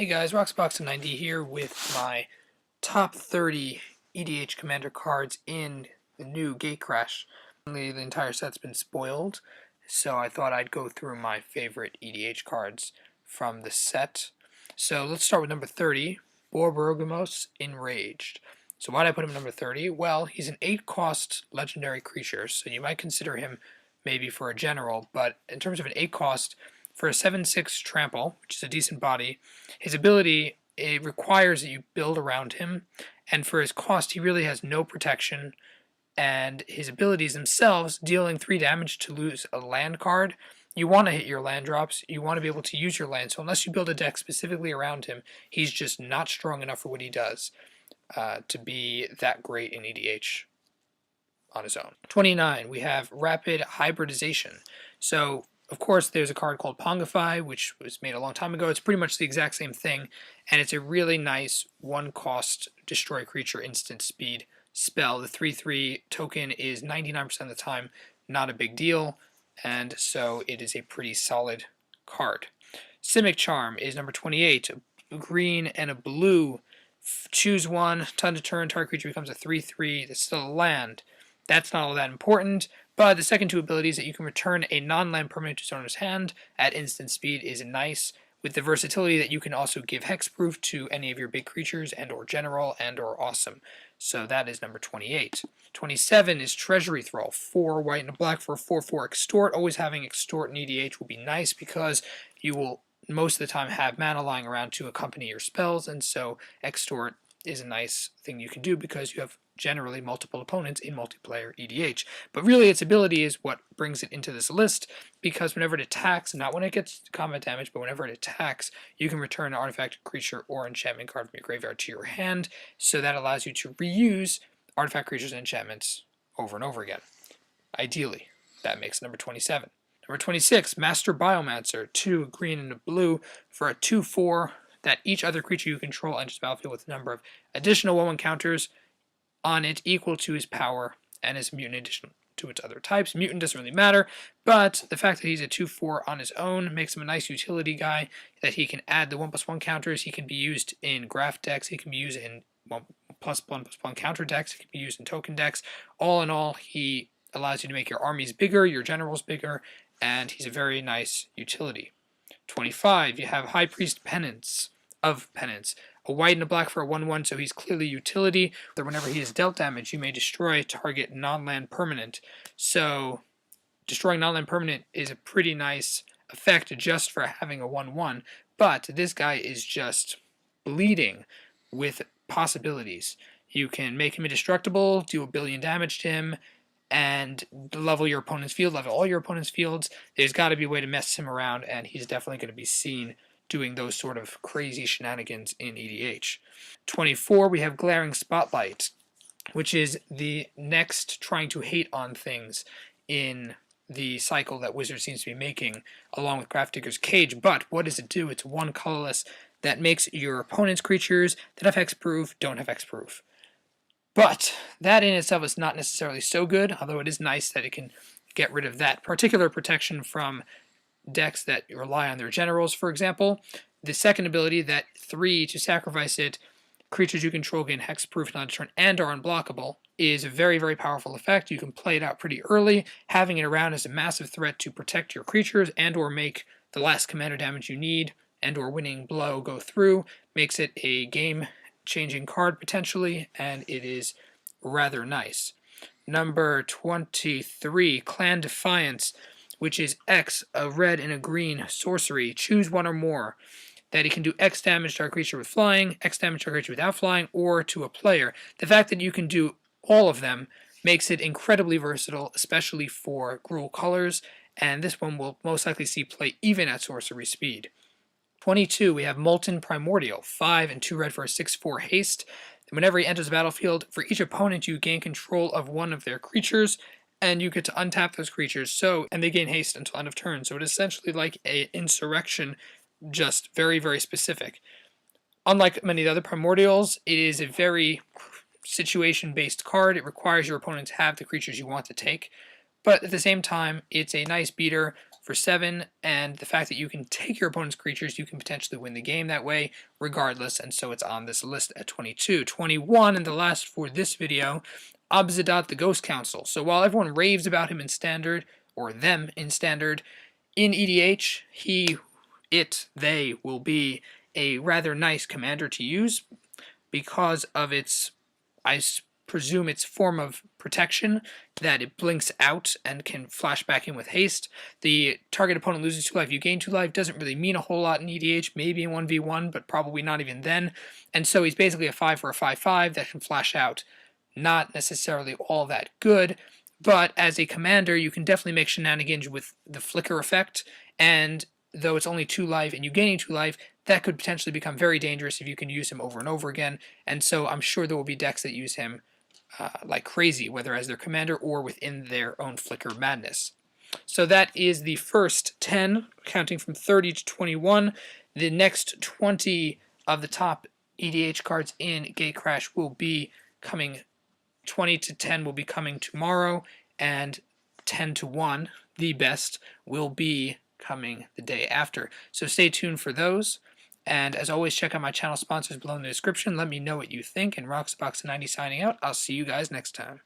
Hey guys, Roxbox90 here with my top 30 EDH Commander cards in the new Gatecrash. The entire set's been spoiled, so I thought I'd go through my favorite EDH cards from the set. So let's start with number 30, Borborygmos Enraged. So why did I put him number 30? Well, he's an 8-cost legendary creature, so you might consider him maybe for a general, but in terms of an 8-cost, for a 7/6 trample, which is a decent body, his ability, it requires that you build around him, and for his cost he really has no protection, and his abilities themselves, dealing 3 damage to lose a land card. You want to hit your land drops, you want to be able to use your land, so unless you build a deck specifically around him, he's just not strong enough for what he does to be that great in EDH on his own. 29, we have Rapid Hybridization. So of course, there's a card called Pongify, which was made a long time ago. It's pretty much the exact same thing, and it's a really nice 1-cost destroy creature instant speed spell. The 3/3 token is 99% of the time not a big deal, and so it is a pretty solid card. Simic Charm is number 28, a green and a blue. Choose one, turn to turn, target creature becomes a 3/3. That's still a land. That's not all that important, but the second two abilities that you can return a non-land permanent to its owner's hand at instant speed is nice, with the versatility that you can also give hexproof to any of your big creatures and or general and or awesome. So that is number 28. 27 is Treasury Thrall, 4 white and a black for a 4/4 extort. Always having extort in EDH will be nice because you will most of the time have mana lying around to accompany your spells, and so extort is a nice thing you can do because you have generally multiple opponents in multiplayer EDH. But really its ability is what brings it into this list, because whenever it attacks, not when it gets combat damage, but whenever it attacks, you can return an artifact, creature, or enchantment card from your graveyard to your hand, so that allows you to reuse artifact, creatures, and enchantments over and over again. Ideally, that makes number 27. Number 26, Master Biomancer, 2 green and a blue for a 2/4 that each other creature you control enters the battlefield with a number of additional 1/1 counters on it equal to his power and his mutant addition to its other types. Mutant doesn't really matter, but the fact that he's a 2/4 on his own makes him a nice utility guy, that he can add the 1/1 counters. He can be used in graph decks, he can be used in 1/1 counter decks, he can be used in token decks. All in all, he allows you to make your armies bigger, your generals bigger, and he's a very nice utility. 25, you have High Priest Penance, a white and a black for a 1/1, so he's clearly utility. That whenever he is dealt damage, you may destroy target non-land permanent. So destroying non-land permanent is a pretty nice effect just for having a 1/1, but this guy is just bleeding with possibilities. You can make him indestructible, do 1 billion damage to him, and level your opponent's field, level all your opponent's fields. There's got to be a way to mess him around, and he's definitely going to be seen doing those sort of crazy shenanigans in EDH. 24, we have Glaring Spotlight, which is the next trying to hate on things in the cycle that Wizard seems to be making, along with Grafdigger's Cage. But what does it do? It's 1 colorless that makes your opponent's creatures that have hexproof don't have hexproof. But that in itself is not necessarily so good, although it is nice that it can get rid of that particular protection from decks that rely on their generals, for example. The second ability, that 3 to sacrifice it, creatures you control gain hexproof non-turn and are unblockable, is a very, very powerful effect. You can play it out pretty early. Having it around is a massive threat to protect your creatures and or make the last commander damage you need and or winning blow go through. Makes it a game-changing card potentially, and it is rather nice. Number 23, Clan Defiance, which is X, a red and a green sorcery. Choose one or more. That it can do X damage to our creature with flying, X damage to our creature without flying, or to a player. The fact that you can do all of them makes it incredibly versatile, especially for Gruul colors, and this one will most likely see play even at sorcery speed. 22, we have Molten Primordial, 5 and 2 red for a 6/4 haste. Whenever he enters the battlefield, for each opponent you gain control of one of their creatures, and you get to untap those creatures, and they gain haste until end of turn. So it is essentially like an insurrection, just very, very specific. Unlike many of the other primordials, it is a very situation-based card. It requires your opponent to have the creatures you want to take, but at the same time, it's a nice beater for 7, and the fact that you can take your opponent's creatures, you can potentially win the game that way, regardless, and so it's on this list at 22. 21, and the last for this video, Abzadat the Ghost Council. So while everyone raves about him in Standard, or them in Standard, in EDH, they will be a rather nice commander to use because of its, I presume, its form of protection, that it blinks out and can flash back in with haste. The target opponent loses 2 life, you gain 2 life, doesn't really mean a whole lot in EDH, maybe in 1v1, but probably not even then. And so he's basically a 5 for a 5/5 that can flash out. Not necessarily all that good, but as a commander, you can definitely make shenanigans with the flicker effect, and though it's only 2 life and you gaining 2 life, that could potentially become very dangerous if you can use him over and over again, and so I'm sure there will be decks that use him like crazy, whether as their commander or within their own Flicker madness. So that is the first 10, counting from 30 to 21. The next 20 of the top EDH cards in Gatecrash will be coming, 20 to 10 will be coming tomorrow, and 10 to 1, the best, will be coming the day after. So stay tuned for those. And as always, check out my channel sponsors below in the description. Let me know what you think. And Roxbox90 signing out. I'll see you guys next time.